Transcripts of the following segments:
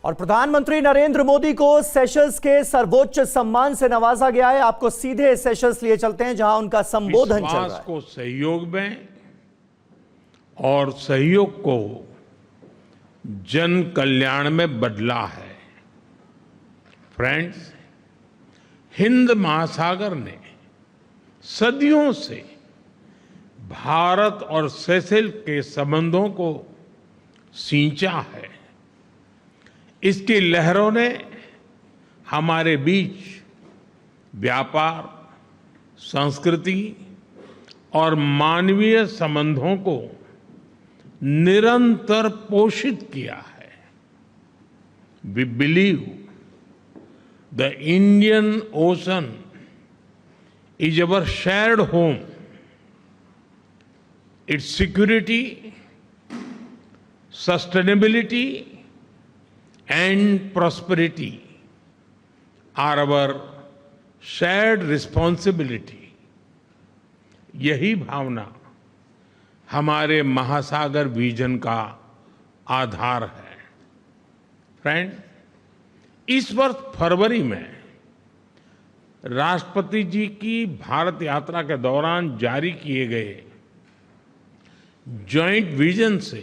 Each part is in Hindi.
और प्रधानमंत्री नरेंद्र मोदी को सेशल्स के सर्वोच्च सम्मान से नवाजा गया है। आपको सीधे सेशल्स लिए चलते हैं जहां उनका संबोधन चल रहा है। को सहयोग में और सहयोग को जन कल्याण में बदला है। फ्रेंड्स, हिंद महासागर ने सदियों से भारत और सेशेल्स के संबंधों को सींचा है। इसकी लहरों ने हमारे बीच व्यापार, संस्कृति और मानवीय संबंधों को निरंतर पोषित किया है। We believe the Indian Ocean is our shared home. Its security, sustainability, and prosperity are our shared responsibility. यही भावना हमारे महासागर विजन का आधार है। फ्रेंड, इस वर्ष फरवरी में राष्ट्रपति जी की भारत यात्रा के दौरान जारी किए गए जॉइंट विजन से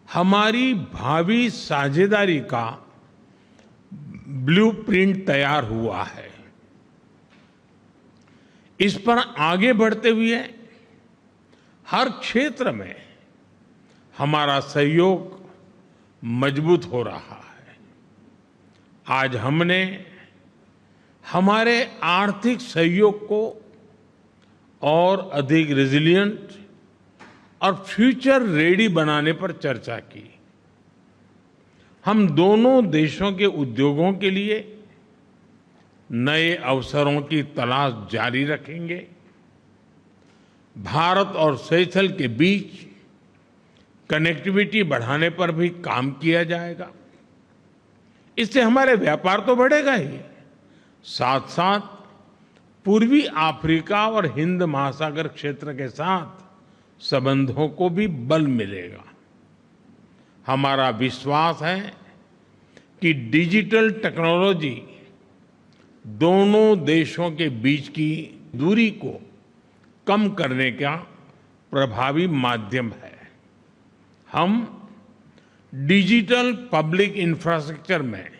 हमारी भावी साझेदारी का ब्लूप्रिंट तैयार हुआ है। इस पर आगे बढ़ते हुए हर क्षेत्र में हमारा सहयोग मजबूत हो रहा है। आज हमने हमारे आर्थिक सहयोग को और अधिक रेजिलिएंट और फ्यूचर रेडी बनाने पर चर्चा की। हम दोनों देशों के उद्योगों के लिए नए अवसरों की तलाश जारी रखेंगे। भारत और सेशेल्स के बीच कनेक्टिविटी बढ़ाने पर भी काम किया जाएगा। इससे हमारे व्यापार तो बढ़ेगा ही, साथ साथ पूर्वी अफ्रीका और हिंद महासागर क्षेत्र के साथ संबंधों को भी बल मिलेगा। हमारा विश्वास है कि डिजिटल टेक्नोलॉजी दोनों देशों के बीच की दूरी को कम करने का प्रभावी माध्यम है। हम डिजिटल पब्लिक इंफ्रास्ट्रक्चर में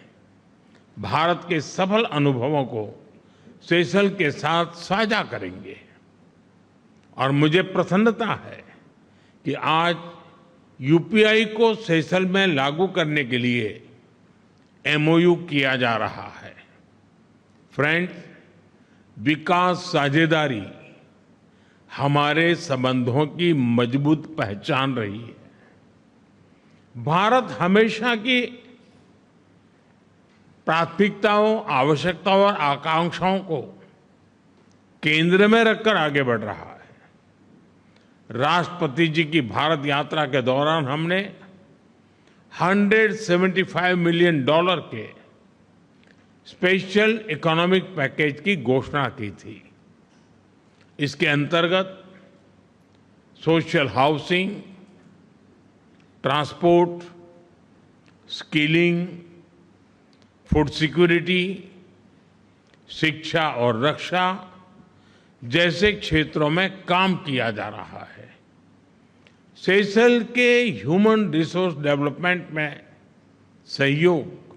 भारत के सफल अनुभवों को सेशेल्स के साथ साझा करेंगे। और मुझे प्रसन्नता है कि आज यूपीआई को सेशेल्स में लागू करने के लिए एमओयू किया जा रहा है। फ्रेंड्स, विकास साझेदारी हमारे संबंधों की मजबूत पहचान रही है। भारत हमेशा की प्राथमिकताओं, आवश्यकताओं और आकांक्षाओं को केंद्र में रखकर आगे बढ़ रहा है। राष्ट्रपति जी की भारत यात्रा के दौरान हमने $175 मिलियन के स्पेशल इकोनॉमिक पैकेज की घोषणा की थी। इसके अंतर्गत social housing, transport, skilling, food security, शिक्षा और रक्षा जैसे क्षेत्रों में काम किया जा रहा है। सेशेल्स के ह्यूमन रिसोर्स डेवलपमेंट में सहयोग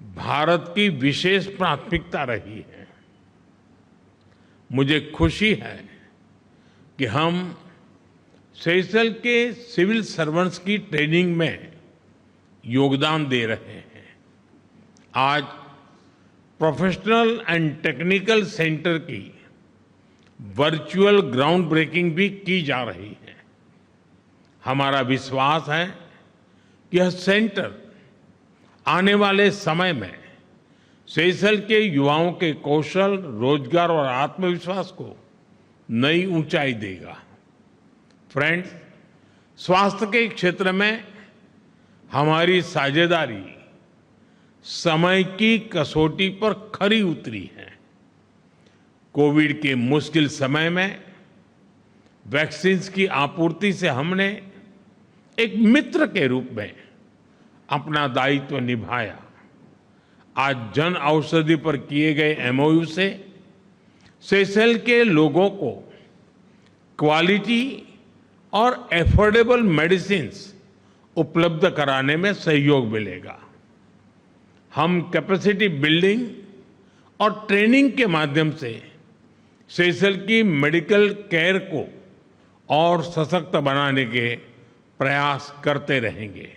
भारत की विशेष प्राथमिकता रही है। मुझे खुशी है कि हम सेशेल्स के सिविल सर्वेंट्स की ट्रेनिंग में योगदान दे रहे हैं। आज प्रोफेशनल एंड टेक्निकल सेंटर की वर्चुअल ग्राउंड ब्रेकिंग भी की जा रही है। हमारा विश्वास है कि यह सेंटर आने वाले समय में सेशेल्स के युवाओं के कौशल, रोजगार और आत्मविश्वास को नई ऊंचाई देगा। फ्रेंड्स, स्वास्थ्य के क्षेत्र में हमारी साझेदारी समय की कसौटी पर खरी उतरी है। कोविड के मुश्किल समय में वैक्सीन की आपूर्ति से हमने एक मित्र के रूप में अपना दायित्व निभाया। आज जन औषधि पर किए गए एमओयू से सेशेल्स के लोगों को क्वालिटी और एफोर्डेबल मेडिसिन्स उपलब्ध कराने में सहयोग मिलेगा। हम कैपेसिटी बिल्डिंग और ट्रेनिंग के माध्यम से सेशेल्स की मेडिकल केयर को और सशक्त बनाने के प्रयास करते रहेंगे।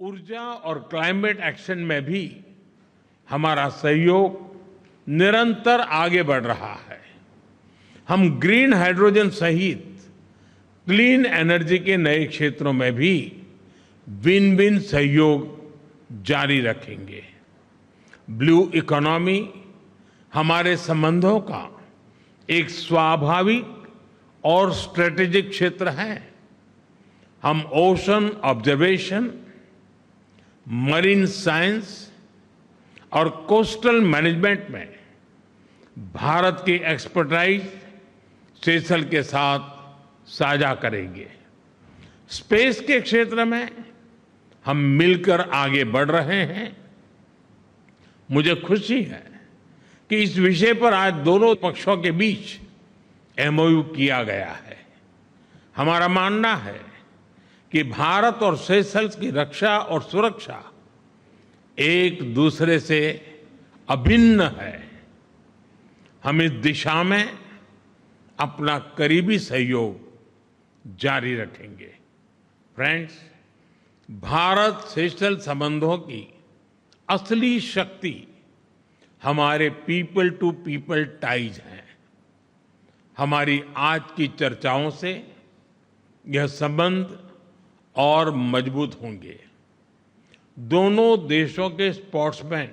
ऊर्जा और क्लाइमेट एक्शन में भी हमारा सहयोग निरंतर आगे बढ़ रहा है। हम ग्रीन हाइड्रोजन सहित क्लीन एनर्जी के नए क्षेत्रों में भी विन विन सहयोग जारी रखेंगे। ब्लू इकोनॉमी हमारे संबंधों का एक स्वाभाविक और स्ट्रेटेजिक क्षेत्र है। हम ओशन ऑब्जर्वेशन, मरीन साइंस और कोस्टल मैनेजमेंट में भारत की एक्सपर्टाइज सेशेल्स के साथ साझा करेंगे। स्पेस के क्षेत्र में हम मिलकर आगे बढ़ रहे हैं। मुझे खुशी है कि इस विषय पर आज दोनों पक्षों के बीच एमओयू किया गया है। हमारा मानना है कि भारत और सेशेल्स की रक्षा और सुरक्षा एक दूसरे से अभिन्न है। हम इस दिशा में अपना करीबी सहयोग जारी रखेंगे। फ्रेंड्स, भारत सेशेल्स संबंधों की असली शक्ति हमारे पीपल टू पीपल टाइज हैं। हमारी आज की चर्चाओं से यह संबंध और मजबूत होंगे। दोनों देशों के स्पोर्ट्समैन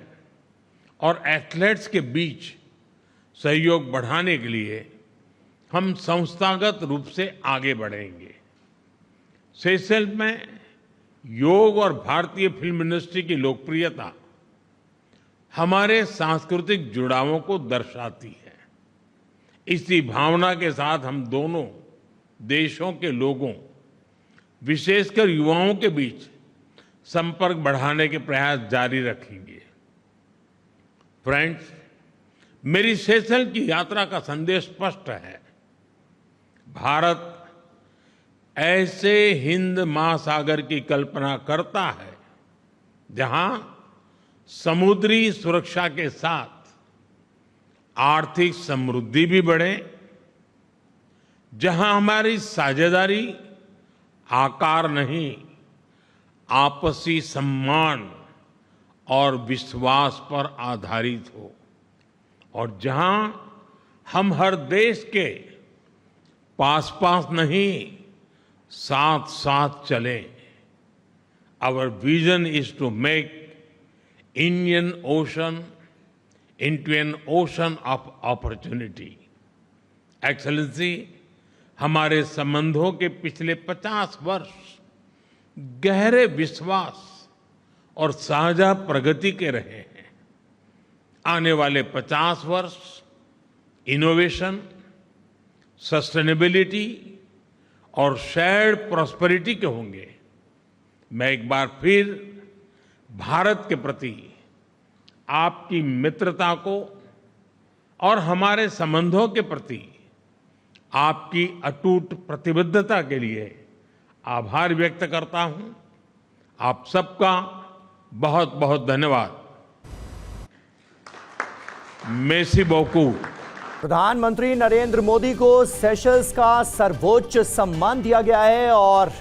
और एथलीट्स के बीच सहयोग बढ़ाने के लिए हम संस्थागत रूप से आगे बढ़ेंगे। सेशेल्स में योग और भारतीय फिल्म इंडस्ट्री की लोकप्रियता हमारे सांस्कृतिक जुड़ावों को दर्शाती है। इसी भावना के साथ हम दोनों देशों के लोगों, विशेषकर युवाओं के बीच संपर्क बढ़ाने के प्रयास जारी रखेंगे। फ्रेंड्स, मेरी सेशेल्स की यात्रा का संदेश स्पष्ट है। भारत ऐसे हिंद महासागर की कल्पना करता है जहां समुद्री सुरक्षा के साथ आर्थिक समृद्धि भी बढ़े, जहां हमारी साझेदारी आकार नहीं, आपसी सम्मान और विश्वास पर आधारित हो, और जहां हम हर देश के पास पास नहीं, साथ साथ चलें। Our vision is to make Indian Ocean into an ocean of opportunity. Excellency, हमारे संबंधों के पिछले 50 वर्ष गहरे विश्वास और साझा प्रगति के रहे हैं। आने वाले 50 वर्ष इनोवेशन, सस्टेनेबिलिटी और शेयर्ड प्रॉस्पेरिटी के होंगे। मैं एक बार फिर भारत के प्रति आपकी मित्रता को और हमारे संबंधों के प्रति आपकी अटूट प्रतिबद्धता के लिए आभार व्यक्त करता हूं। आप सबका बहुत बहुत धन्यवाद। मेसी बोकू। प्रधानमंत्री नरेंद्र मोदी को सेशेल्स का सर्वोच्च सम्मान दिया गया है और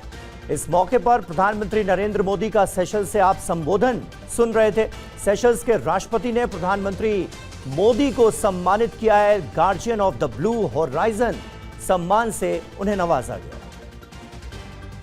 इस मौके पर प्रधानमंत्री नरेंद्र मोदी का सेशेल्स से आप संबोधन सुन रहे थे। सेशेल्स के राष्ट्रपति ने प्रधानमंत्री मोदी को सम्मानित किया है। Guardian of the blue horizon सम्मान से उन्हें नवाजा गया।